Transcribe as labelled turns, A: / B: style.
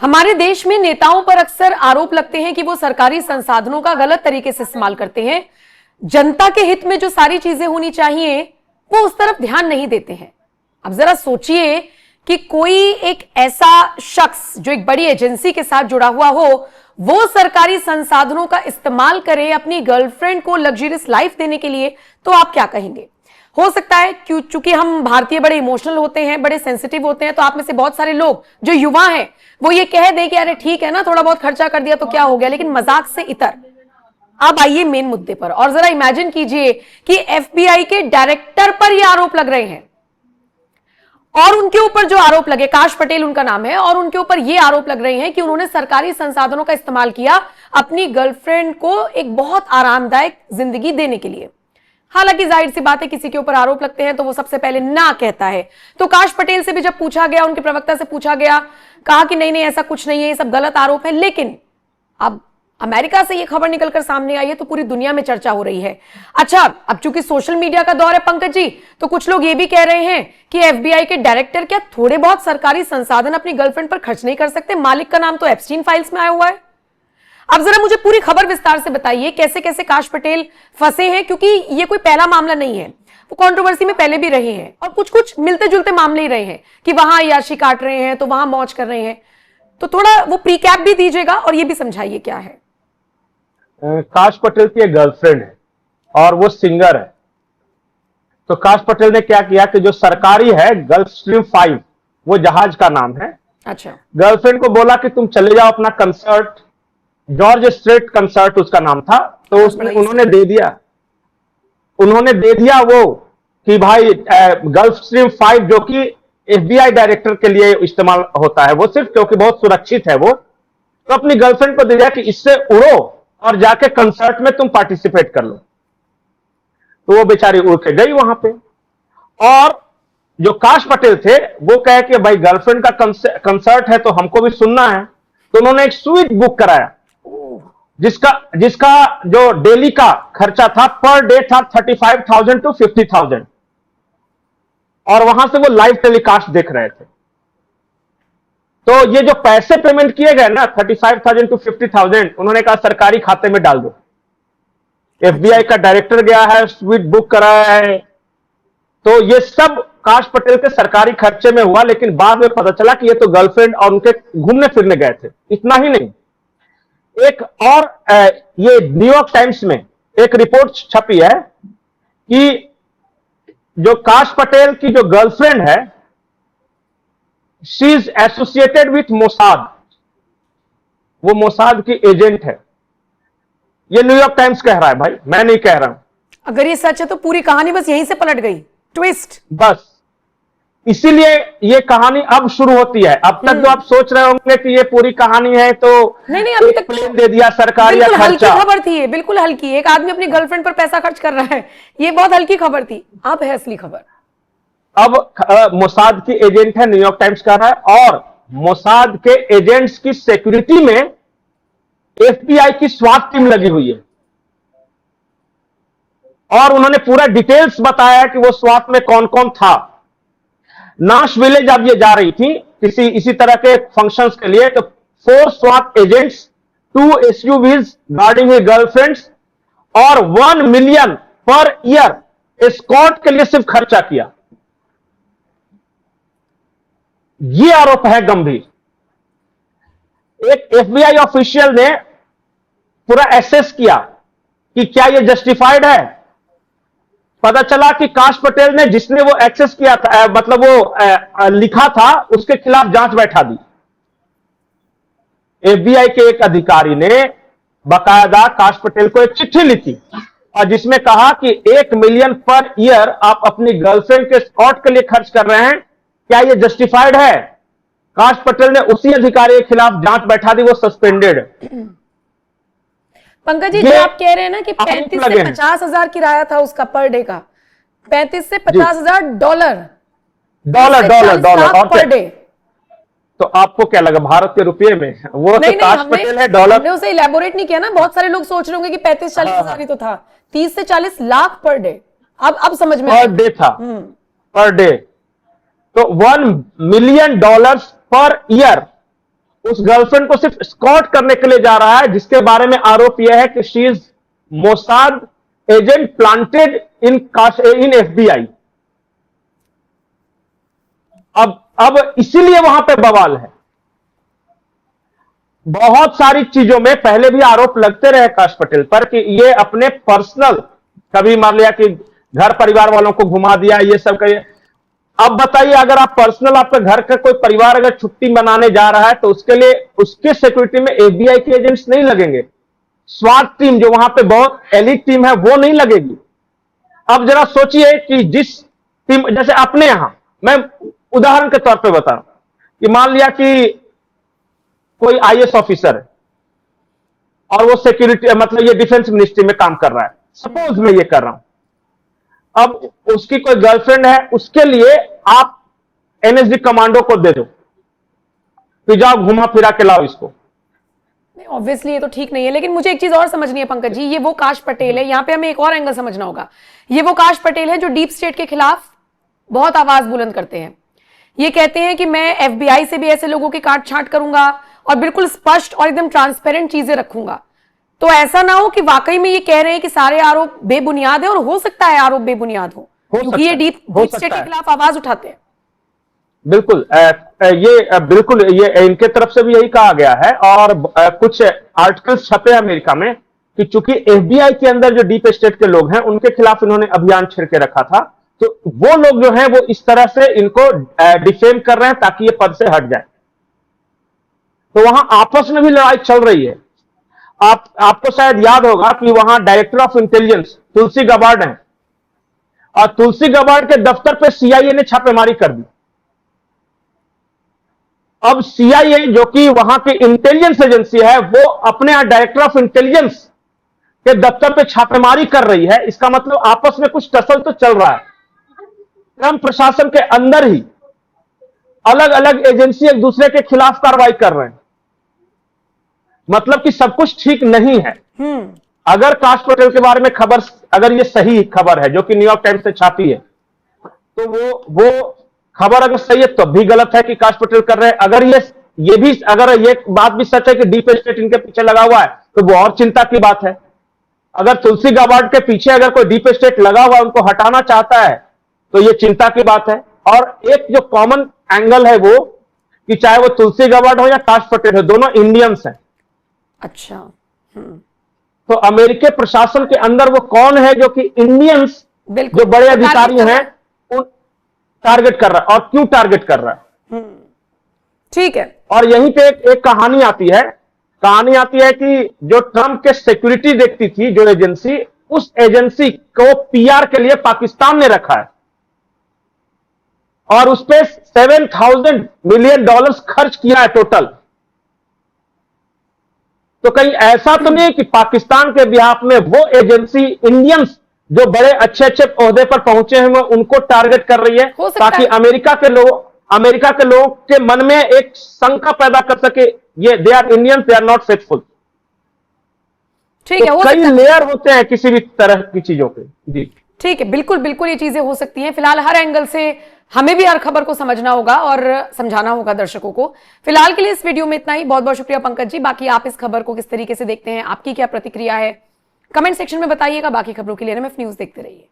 A: हमारे देश में नेताओं पर अक्सर आरोप लगते हैं कि वो सरकारी संसाधनों का गलत तरीके से इस्तेमाल करते हैं। जनता के हित में जो सारी चीजें होनी चाहिए वो उस तरफ ध्यान नहीं देते हैं। अब जरा सोचिए कि कोई एक ऐसा शख्स जो एक बड़ी एजेंसी के साथ जुड़ा हुआ हो, वो सरकारी संसाधनों का इस्तेमाल करे अपनी गर्लफ्रेंड को लग्जरियस लाइफ देने के लिए, तो आप क्या कहेंगे? हो सकता है क्योंकि हम भारतीय बड़े इमोशनल होते हैं, बड़े सेंसिटिव होते हैं, तो आप में से बहुत सारे लोग जो युवा हैं वो ये कह दें कि अरे ठीक है ना, थोड़ा बहुत खर्चा कर दिया तो क्या हो गया, लेकिन मजाक से इतर। अब आइए मेन मुद्दे पर, और जरा इमेजिन कीजिए कि एफबीआई के डायरेक्टर पर ये आरोप लग रहे हैं, और उनके ऊपर जो आरोप लगे, काश पटेल उनका नाम है, और उनके ऊपर ये आरोप लग रहे हैं कि उन्होंने सरकारी संसाधनों का इस्तेमाल किया अपनी गर्लफ्रेंड को एक बहुत आरामदायक जिंदगी देने के लिए। हालांकि जाहिर सी बात है, किसी के ऊपर आरोप लगते हैं तो वो सबसे पहले ना कहता है। तो काश पटेल से भी जब पूछा गया, उनके प्रवक्ता से पूछा गया, कहा कि नहीं नहीं ऐसा कुछ नहीं है, ये सब गलत आरोप है। लेकिन अब अमेरिका से ये खबर निकलकर सामने आई है तो पूरी दुनिया में चर्चा हो रही है। अच्छा, अब चूंकि सोशल मीडिया का दौर है पंकज जी, तो कुछ लोग ये भी कह रहे हैं कि एफबीआई के डायरेक्टर क्या थोड़े बहुत सरकारी संसाधन अपनी गर्लफ्रेंड पर खर्च नहीं कर सकते? मालिक का नाम तो एप्स्टीन फाइल्स में आया हुआ है। अब जरा मुझे पूरी खबर विस्तार से बताइए, कैसे कैसे काश पटेल फंसे हैं, क्योंकि ये कोई पहला मामला नहीं है, वो कंट्रोवर्सी में पहले भी रहे हैं, और कुछ कुछ मिलते जुलते मामले ही रहे हैं कि वहां याशी काट रहे हैं तो वहां मौज कर रहे हैं। तो थोड़ा वो प्रीकैप भी दीजिएगा और ये भी समझाइए क्या है।
B: काश पटेल की एक गर्लफ्रेंड है और वो सिंगर है। तो काश पटेल ने क्या किया कि जो सरकारी है गल्फ स्ट्रीम 5, वो जहाज का नाम है। अच्छा, गर्लफ्रेंड को बोला कि तुम चले जाओ अपना कंसर्ट, जॉर्ज स्ट्रेट कंसर्ट उसका नाम था, तो उन्होंने दे दिया वो कि भाई गल्फ स्ट्रीम 5 जो कि एफबीआई डायरेक्टर के लिए इस्तेमाल होता है, वो सिर्फ क्योंकि बहुत सुरक्षित है वो, तो अपनी गर्लफ्रेंड को दे दिया कि इससे उड़ो और जाके कंसर्ट में तुम पार्टिसिपेट कर लो। तो वो बेचारी उड़ के गई वहां पे, और जो काश पटेल थे वो कहे कि भाई गर्लफ्रेंड का कंसर्ट है तो हमको भी सुनना है। तो उन्होंने एक स्वीट बुक कराया जिसका जो डेली का खर्चा था पर डे था 35,000 to 50,000, और वहां से वो लाइव टेलीकास्ट देख रहे थे। तो ये जो पैसे पेमेंट किए गए ना 35,000 to 50,000, उन्होंने कहा सरकारी खाते में डाल दो। एफबीआई का डायरेक्टर गया है, स्वीट बुक कराया है, तो ये सब काश पटेल के सरकारी खर्चे में हुआ। लेकिन बाद में पता चला कि ये तो गर्लफ्रेंड और उनके घूमने फिरने गए थे। इतना ही नहीं, एक और ये न्यूयॉर्क टाइम्स में एक रिपोर्ट छपी है कि जो काश पटेल की जो गर्लफ्रेंड है, she is associated with Mossad, वो मोसाद की एजेंट है। ये न्यूयॉर्क टाइम्स कह रहा है भाई, मैं नहीं कह रहा हूं।
A: अगर ये सच है तो पूरी कहानी बस यहीं से पलट गई, ट्विस्ट बस।
B: इसीलिए ये कहानी अब शुरू होती है। अब तक जो आप सोच रहे होंगे कि ये पूरी कहानी है, तो
A: नहीं अभी तक
B: प्लेन दे दिया सरकारी या
A: हल्की खबर थी ये, बिल्कुल हल्की। एक आदमी अपनी गर्लफ्रेंड पर पैसा खर्च कर रहा है, ये बहुत हल्की खबर थी। अब है असली खबर।
B: अब मोसाद की एजेंट है, न्यूयॉर्क टाइम्स कह रहा है, और मोसाद के एजेंट्स की सिक्योरिटी में एफबीआई की स्वाट टीम लगी हुई है, और उन्होंने पूरा डिटेल्स बताया कि वो स्वाट में कौन कौन था। नाश विलेज अब ये जा रही थी इसी तरह के फंक्शंस के लिए, तो 4 स्वाट agents, 2 SUVs guarding his girlfriends, और 1 मिलियन पर ईयर एस्कॉर्ट के लिए सिर्फ खर्चा किया। ये आरोप है गंभीर। एक एफबीआई ऑफिशियल ने पूरा एसेस किया कि क्या यह जस्टिफाइड है। पता चला कि काश पटेल ने जिसने वो एक्सेस किया था, मतलब वो लिखा था, उसके खिलाफ जांच बैठा दी। एफबीआई के एक अधिकारी ने बाकायदा काश पटेल को एक चिट्ठी लिखी, और जिसमें कहा कि 1 मिलियन पर ईयर आप अपनी गर्लफ्रेंड के एस्कॉर्ट के लिए खर्च कर रहे हैं, क्या यह जस्टिफाइड है? काश पटेल ने उसी अधिकारी के खिलाफ जांच बैठा दी, वो सस्पेंडेड।
A: पंकज जी, जो आप कह रहे हैं ना कि 35 से 50,000 किराया था उसका पर डे का, 35 से 50,000 डॉलर पर डे।
B: तो आपको क्या लगा भारत के रुपये में? वो तो काश पटेल है, डॉलर।
A: हमने उसे इलेबोरेट नहीं किया ना। बहुत सारे लोग सोच रहे होंगे कि 35-40 हजार ही तो था। 30 से 40 लाख पर डे। अब समझ में
B: पर डे था, पर डे। तो $1 मिलियन पर ईयर उस गर्लफ्रेंड को सिर्फ स्कॉट करने के लिए जा रहा है, जिसके बारे में आरोप यह है कि she is Mossad agent planted in FBI. अब इसीलिए वहां पे बवाल है। बहुत सारी चीजों में पहले भी आरोप लगते रहे आकाश पटेल पर कि ये अपने पर्सनल, कभी मान लिया कि घर परिवार वालों को घुमा दिया, ये सब करिए। अब बताइए, अगर आप पर्सनल, आपके घर का कोई परिवार अगर छुट्टी मनाने जा रहा है तो उसके लिए उसके सिक्योरिटी में एफबीआई के एजेंट्स नहीं लगेंगे, स्वाट टीम जो वहां पे बहुत एलिट टीम है वो नहीं लगेगी। अब जरा सोचिए कि जिस टीम, जैसे अपने यहां, मैं उदाहरण के तौर पे बता रहा हूं कि मान लिया कि कोई आईएएस ऑफिसर है और वो सिक्योरिटी, मतलब ये डिफेंस मिनिस्ट्री में काम कर रहा है, सपोज मैं ये कर रहा हूं। अब उसकी कोई गर्लफ्रेंड है, उसके लिए आप एनएसजी कमांडो को दे दो कि जाओ घुमा फिरा के लाओ इसको।
A: ऑब्वियसली ये तो ठीक नहीं है, लेकिन मुझे एक चीज और समझनी है पंकज जी, ये वो काश पटेल है, यहां पे हमें एक और एंगल समझना होगा। ये वो काश पटेल है जो डीप स्टेट के खिलाफ बहुत आवाज बुलंद करते हैं। ये कहते हैं कि मैं एफबीआई से भी ऐसे लोगों की काट छांट करूंगा और बिल्कुल स्पष्ट और एकदम ट्रांसपेरेंट चीजें रखूंगा। तो ऐसा ना हो कि वाकई में ये कह रहे हैं कि सारे आरोप बेबुनियाद है, और हो सकता है आरोप बेबुनियाद हो क्योंकि ये डीप स्टेट के खिलाफ आवाज उठाते हैं।
B: बिल्कुल, बिल्कुल ये इनके तरफ से भी यही कहा गया है। और कुछ आर्टिकल्स छपे अमेरिका में कि चूंकि एफबीआई के अंदर जो डीप स्टेट के लोग हैं उनके खिलाफ इन्होंने अभियान छिड़ के रखा था, तो वो लोग जो हैं वो इस तरह से इनको डिफेम कर रहे हैं ताकि ये पद से हट जाए। तो वहां आपस में भी लड़ाई चल रही है। आपको शायद याद होगा कि वहां director of intelligence Tulsi Gabbard हैं, और तुलसी गबार्ड के दफ्तर पे सीआईए ने छापेमारी कर दी। अब सीआईए जो कि वहां की इंटेलिजेंस एजेंसी है, वो अपने यहां डायरेक्टर ऑफ इंटेलिजेंस के दफ्तर पे छापेमारी कर रही है। इसका मतलब आपस में कुछ टसल तो चल रहा है। ट्रंप प्रशासन के अंदर ही अलग अलग एजेंसी एक दूसरे के खिलाफ कार्रवाई कर रहे हैं, मतलब कि सब कुछ ठीक नहीं है। अगर काश पटेल के बारे में खबर, अगर ये सही खबर है जो कि न्यूयॉर्क टाइम्स से छापी है, तो वो खबर अगर सही है तो भी गलत है कि काश पटेल कर रहे हैं। अगर अगर ये बात भी सच है कि डीप स्टेट इनके पीछे लगा हुआ है, तो वो और चिंता की बात है। अगर तुलसी गबार्ड के पीछे अगर कोई डीप स्टेट लगा हुआ है, उनको हटाना चाहता है, तो ये चिंता की बात है। और एक जो कॉमन एंगल है वो कि चाहे वो तुलसी गबार्ड हो या काश पटेल हो, दोनों इंडियंस हैं।
A: अच्छा।
B: तो अमेरिकी प्रशासन के अंदर वो कौन है जो कि इंडियंस जो बड़े अधिकारी हैं उन टारगेट कर रहा है, और क्यों टारगेट कर रहा है?
A: ठीक है।
B: और यहीं पे एक कहानी आती है कि जो ट्रंप के सिक्योरिटी देखती थी जो एजेंसी, उस एजेंसी को पीआर के लिए पाकिस्तान ने रखा है, और उस पे $7,000 मिलियन खर्च किया है टोटल। तो कहीं ऐसा तो नहीं कि पाकिस्तान के बिहाफ में वो एजेंसी इंडियंस जो बड़े अच्छे अच्छे ओहदे पर पहुंचे हैं उनको टारगेट कर रही है, ताकि अमेरिका के लोगों के मन में एक शंका पैदा कर सके, ये they are Indians, they are not faithful.
A: ठीक है,
B: कई लेयर होते हैं किसी भी तरह की चीजों के। जी
A: ठीक है, बिल्कुल बिल्कुल ये चीजें हो सकती हैं। फिलहाल हर एंगल से हमें भी हर खबर को समझना होगा और समझाना होगा दर्शकों को। फिलहाल के लिए इस वीडियो में इतना ही। बहुत बहुत शुक्रिया पंकज जी। बाकी आप इस खबर को किस तरीके से देखते हैं, आपकी क्या प्रतिक्रिया है, कमेंट सेक्शन में बताइएगा। बाकी खबरों के लिए एनएमएफ न्यूज देखते रहिए।